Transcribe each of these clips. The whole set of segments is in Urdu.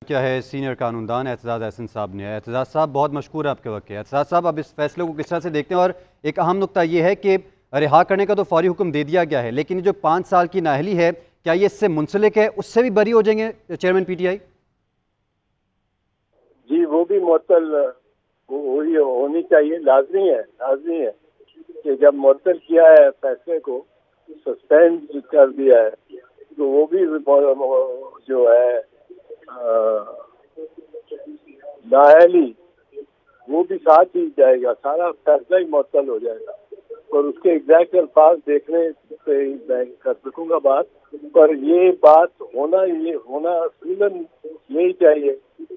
کیا ہے سینئر قانون دان اعتزاز احسن صاحب نے. اعتزاز صاحب بہت مشکور ہے آپ کے وقت. اعتزاز صاحب اب اس فیصلے کو کس طرح سے دیکھتے ہیں؟ اور ایک اہم نقطہ یہ ہے کہ رہا کرنے کا تو فوری حکم دے دیا گیا ہے، لیکن جو 5 سال کی نااہلی ہے کیا یہ اس سے منسلک ہے؟ اس سے بھی بری ہو جائیں گے چیئرمین پی ٹی آئی؟ جی وہ بھی معطل ہونی چاہیے، لازمی ہے کہ جب معطل کیا ہے فیصلے کو، سسپینڈ کر دیا ہے، تو وہ بھی جو ہے نااہلی وہ بھی ساتھ ہی جائے گا، سارا فیصلہ ہی معطل ہو جائے گا. اور اس کے ایگزیکٹ الفاظ دیکھنے سے میں کر سکوں گا بات، پر یہ بات ہونا اصولاً یہی چاہیے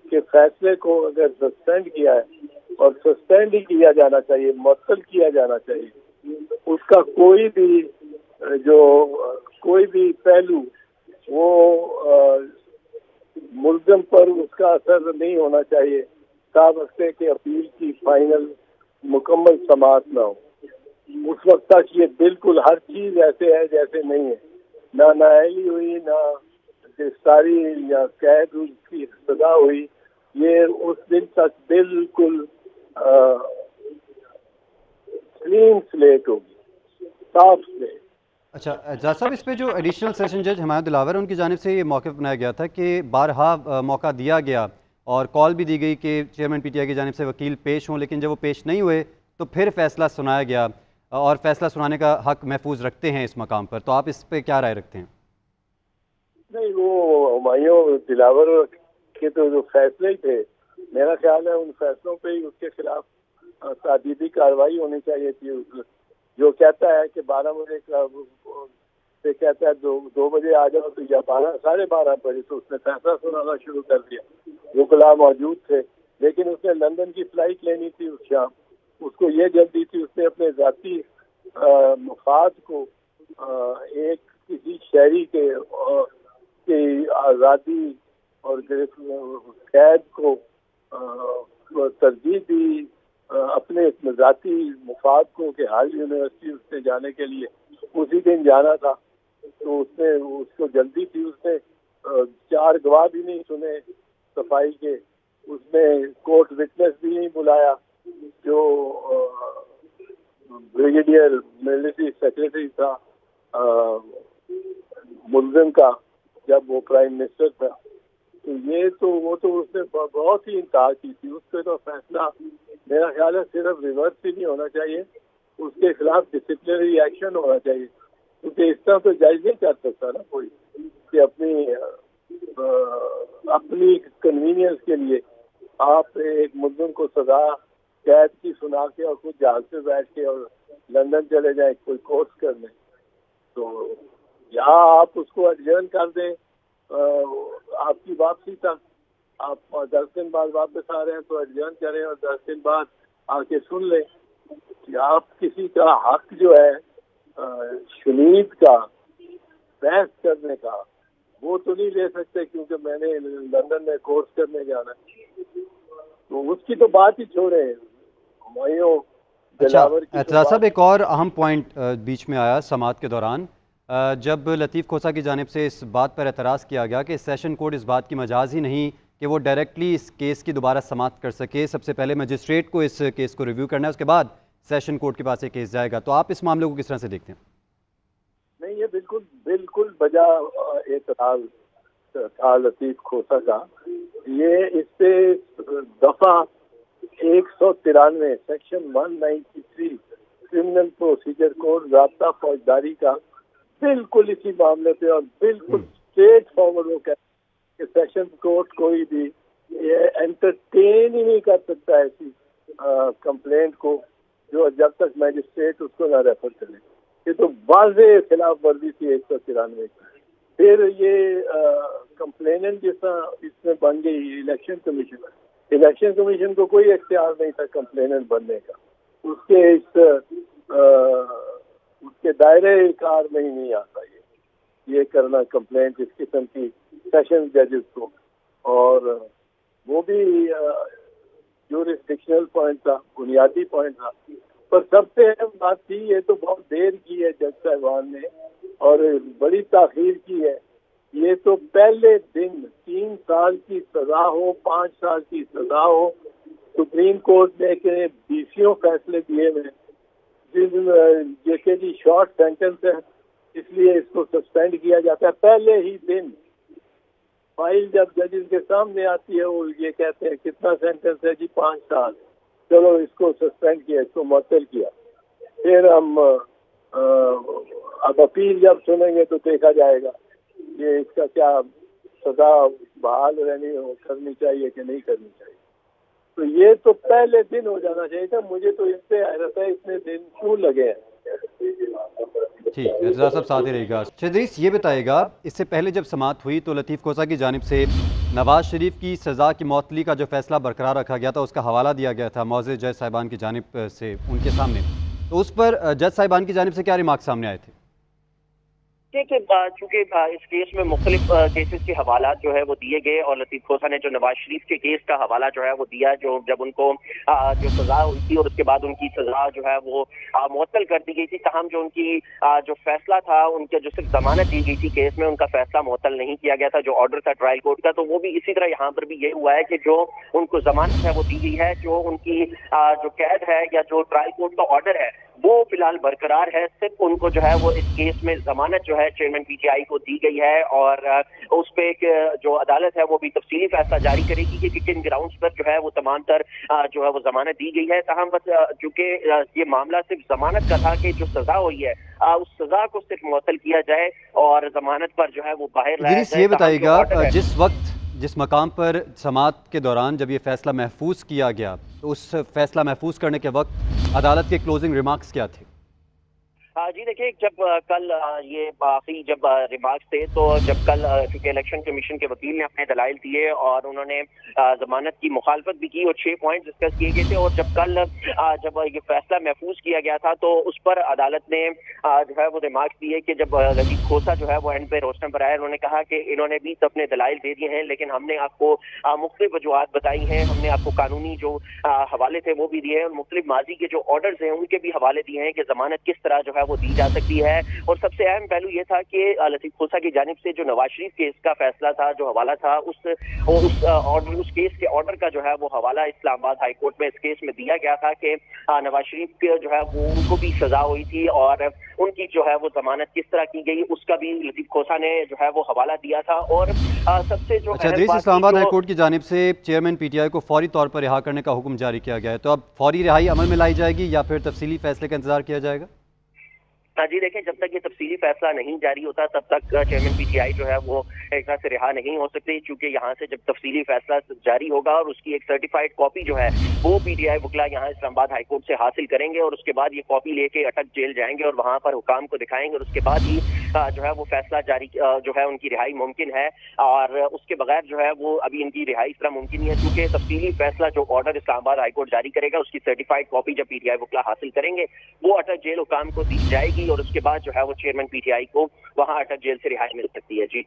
کہ فیصلے کو اگر سسپینڈ کیا ہے اور سسپینڈ ہی کیا جانا چاہیے، معطل کیا جانا چاہیے. اس کا کوئی بھی پہلو وہ ملزم پر اس کا اثر نہیں ہونا چاہیے تا وقت کہ اپیل کی فائنل مکمل سماعت نہ ہو. اس وقت تک یہ بالکل ہر چیز ایسے ہے جیسے نہیں ہے، نہ نااہلی ہوئی، نہ گرفتاری یا قید کی سزا ہوئی. یہ اس دن تک بالکل کلین سلیٹ ہوگی، صاف سلیٹ. اچھا اعتزاز صاحب، اس پہ جو ایڈیشنل سیشن جج ہمایت دلاور ان کی جانب سے یہ موقف بنایا گیا تھا کہ بارہا موقع دیا گیا اور کال بھی دی گئی کہ چیئرمین پی ٹی آئی کی جانب سے وکیل پیش ہوں، لیکن جب وہ پیش نہیں ہوئے تو پھر فیصلہ سنایا گیا اور فیصلہ سنانے کا حق محفوظ رکھتے ہیں اس مقام پر. تو آپ اس پہ کیا رائے رکھتے ہیں؟ نہیں، وہ ہمایوں دلاور کے تو جو فیصلے تھے، میرا خیال ہے ان فیصلوں پہ ہی اس کے خلاف تادیبی کارروائی ہونی چاہیے تھی. جو کہتا ہے کہ 12 بجے سے کہتا ہے 2 بجے آ جاؤ، تو یا 12:30 بجے تو اس نے فیصلہ سنانا شروع کر دیا. وکلاء موجود تھے، لیکن اس نے لندن کی فلائٹ لینی تھی اس شام. اس کو یہ جلدی تھی، اس نے اپنے ذاتی مفاد کو ایک کسی شہری کی آزادی اور قید کو ترجیح دی اپنے ذاتی مفاد کو کہ ہر یونیورسٹی اس نے جانے کے لیے اسی دن جانا تھا. تو اس کو جلدی تھی. اس نے 4 گواہ بھی نہیں سنے صفائی کے. اس نے کورٹ وٹنس بھی نہیں بلایا جو بریگیڈیئر ملٹری سیکرٹری تھا ملزم کا جب وہ پرائم منسٹر تھا. تو وہ تو اس نے بہت ہی انکار کی تھی. اس پہ تو فیصلہ میرا خیال ہے صرف ریورس ہی نہیں ہونا چاہیے، اس کے خلاف ڈسپلنری ایکشن ہونا چاہیے. کیونکہ اس طرح تو جج نہیں کر سکتا نا کوئی کہ اپنی کنوینئنس کے لیے آپ ایک ملزم کو سزا قید کی سنا کے اور کچھ جہاز سے بیٹھ کے اور لندن چلے جائیں کوئی کورس کرنے. تو یہاں آپ اس کو ایڈجرن کر دیں آپ کی واپسی تک. آپ 10 دن بعد واپس آ رہے ہیں تو ایڈجرن کریں اور 10 دن بعد آ کے سن لیں کہ آپ کسی کا حق جو ہے شنید کا بحث کرنے کا وہ تو نہیں لے سکتے کیونکہ میں نے لندن میں کورس کرنے جانا ہے. تو اس کی تو بات ہی چھوڑے. ہمایوں دلاور کی اعتزاز صاحب، ایک اور اہم پوائنٹ بیچ میں آیا سماعت کے دوران جب لطیف کھوسہ کی جانب سے اس بات پر اعتراض کیا گیا کہ سیشن کورٹ اس بات کی مجاز ہی نہیں کہ وہ ڈائریکٹلی اس کیس کی دوبارہ سماعت کر سکے. سب سے پہلے مجسٹریٹ کو اس کیس کو ریویو کرنا ہے، اس کے بعد سیشن کورٹ کے پاس یہ کیس جائے گا. تو آپ اس معاملے کو کس طرح سے دیکھتے ہیں؟ نہیں، یہ بالکل بجا اعتراض تھا لطیف کھوسہ کا. یہ اس پہ دفعہ 193 سیکشن 193 کرمنل پروسیجر کوڈ ضابطہ فوجداری کا بالکل اسی معاملے پہ اور بالکل اسٹریٹ فارورڈ وہ کہتے کہ سیشن کورٹ کوئی بھی انٹرٹین ہی نہیں کر سکتا ایسی کمپلینٹ کو جو جب تک میجسٹریٹ اس کو نہ ریفر کرے. یہ تو واضح خلاف ورزی تھی 193 کی. پھر یہ کمپلیننٹ جس طرح اس میں بن گئی الیکشن کمیشن کو کوئی اختیار نہیں تھا کمپلیننٹ بننے کا. اس کے دائرے کار میں ہی نہیں آتا یہ کرنا کمپلینٹ اس قسم کی سیشن ججز کو. اور وہ بھی جورسڈکشنل پوائنٹ تھا، بنیادی پوائنٹ تھا. پر سب سے اہم بات تھی یہ تو بہت دیر کی ہے جج صاحبان نے اور بڑی تاخیر کی ہے یہ تو پہلے دن 3 سال کی سزا ہو، 5 سال کی سزا ہو، سپریم کورٹ نے کہ 20 فیصلے دیے میں یہ کہ جی شارٹ سینٹنس ہے اس لیے اس کو سسپینڈ کیا جاتا ہے پہلے ہی دن. فائل جب ججز کے سامنے آتی ہے وہ یہ کہتے ہیں کتنا سینٹنس ہے جی 5 سال، چلو اس کو سسپینڈ کیا، اس کو معطل کیا. پھر ہم اب اپیل جب سنیں گے تو دیکھا جائے گا کہ اس کا کیا سزا بحال کرنی چاہیے کہ نہیں کرنی چاہیے. تو یہ تو پہلے دن ہو جانا چاہیے تھا. مجھے تو اس سے حیرت ہے اتنے دن کیوں لگے ہیں. ٹھیک ہے، اعتراض صاحب ساتھ ہی رہے گا. ادریس یہ بتائے گا، اس سے پہلے جب سماعت ہوئی تو لطیف کھوسہ کی جانب سے نواز شریف کی سزا کی معطلی کا جو فیصلہ برقرار رکھا گیا تھا اس کا حوالہ دیا گیا تھا معزز جج صاحبان کی جانب سے ان کے سامنے، تو اس پر جج صاحبان کی جانب سے کیا ریمارک سامنے آئے تھے؟ دیکھیے چونکہ اس کیس میں مختلف کیسز کے حوالات جو ہے وہ دیے گئے اور لطیف کھوسہ نے جو نواز شریف کے کیس کا حوالہ جو ہے وہ دیا، جو جب ان کو جو سزا ہوئی تھی اور اس کے بعد ان کی سزا جو ہے وہ معطل کر دی گئی تھی، تاہم جو ان کی جو فیصلہ تھا ان کے جو صرف ضمانت دی گئی تھی کیس میں، ان کا فیصلہ معطل نہیں کیا گیا تھا جو آرڈر تھا ٹرائل کورٹ کا. تو وہ بھی اسی طرح یہاں پر بھی یہ ہوا ہے کہ جو ان کو ضمانت ہے وہ دی گئی ہے، جو ان کی جو قید ہے یا جو ٹرائل کورٹ کا آرڈر ہے وہ فی الحال برقرار ہے. صرف ان کو جو ہے وہ اس کیس میں ضمانت جو ہے چیئرمین پی ٹی آئی کو دی گئی ہے اور اس پہ جو عدالت ہے وہ بھی تفصیلی فیصلہ جاری کرے گی کہ کن گراؤنڈز پر جو ہے وہ تمام تر جو ہے وہ ضمانت دی گئی ہے. تاہم بس چونکہ یہ معاملہ صرف ضمانت کا تھا کہ جو سزا ہوئی ہے اس سزا کو صرف معطل کیا جائے اور ضمانت پر جو ہے وہ باہر لایا جائے. یہ بتائے گا جس مقام پر سماعت کے دوران جب یہ فیصلہ محفوظ کیا گیا تو اس فیصلہ محفوظ کرنے کے وقت عدالت کے کلوزنگ ریمارکس کیا تھے؟ جی دیکھیں، جب کل یہ باقی جب ریمارکس تھے تو جب کل چونکہ الیکشن کمیشن کے وکیل نے اپنے دلائل دیے اور انہوں نے ضمانت کی مخالفت بھی کی اور 6 پوائنٹ ڈسکس کیے گئے تھے. اور جب کل جب یہ فیصلہ محفوظ کیا گیا تھا تو اس پر عدالت نے جو ہے وہ ریمارکس دیے کہ جب لطیف کھوسہ جو ہے وہ اینڈ پہ روشن پر آئے، انہوں نے کہا کہ انہوں نے بھی اپنے دلائل دے دیے ہیں لیکن ہم نے آپ کو مختلف وجوہات بتائی ہیں، ہم نے آپ کو قانونی جو حوالے تھے وہ بھی دیے ہیں اور مختلف ماضی کے جو آرڈرز ہیں ان کے بھی حوالے دیے ہیں کہ ضمانت کس طرح جو ہے وہ دی جا سکتی ہے. اور سب سے اہم پہلو یہ تھا کہ لطیف کھوسہ کی جانب سے جو نواز شریف کیس کا فیصلہ تھا، جو حوالہ تھا، اس کیس کے آرڈر کا جو ہے وہ حوالہ اسلام آباد ہائی کورٹ میں اس کیس میں دیا گیا تھا کہ نواز شریف کے جو ہے وہ ان کو بھی سزا ہوئی تھی اور ان کی جو ہے وہ ضمانت کس طرح کی گئی اس کا بھی لطیف کھوسہ نے جو ہے وہ حوالہ دیا تھا. اور سب سے جو اسلام آباد ہائی کورٹ کی جانب سے چیئرمین پی ٹی آئی کو فوری طور پر رہا کرنے کا حکم جاری کیا گیا ہے، تو اب فوری رہائی عمل میں لائی جائے گی یا پھر تفصیلی فیصلے کا انتظار کیا جائے گا؟ جی دیکھیں، جب تک یہ تفصیلی فیصلہ نہیں جاری ہوتا تب تک چیئرمین پی ٹی آئی جو ہے وہ ایک طرح سے رہا نہیں ہو سکتی، کیونکہ یہاں سے جب تفصیلی فیصلہ جاری ہوگا اور اس کی ایک سرٹیفائڈ کاپی جو ہے وہ پی ٹی آئی وکلا یہاں اسلام آباد ہائی کورٹ سے حاصل کریں گے اور اس کے بعد یہ کاپی لے کے اٹک جیل جائیں گے اور وہاں پر حکام کو دکھائیں گے اور اس کے بعد ہی جو ہے وہ فیصلہ جاری جو ہے ان کی رہائی ممکن ہے. اور اس کے بغیر جو ہے وہ ابھی ان کی رہائی اس طرح ممکن نہیں ہے، کیونکہ تفصیلی فیصلہ جو آرڈر اسلام آباد ہائی کورٹ جاری کرے گا اس کی سرٹیفائڈ کاپی جب پی ٹی آئی وکلا حاصل کریں گے وہ اٹک جیل حکام کو دی جائے گی اور اس کے بعد جو ہے وہ چیئرمین پی ٹی آئی کو وہاں اٹک جیل سے رہائی مل سکتی ہے. جی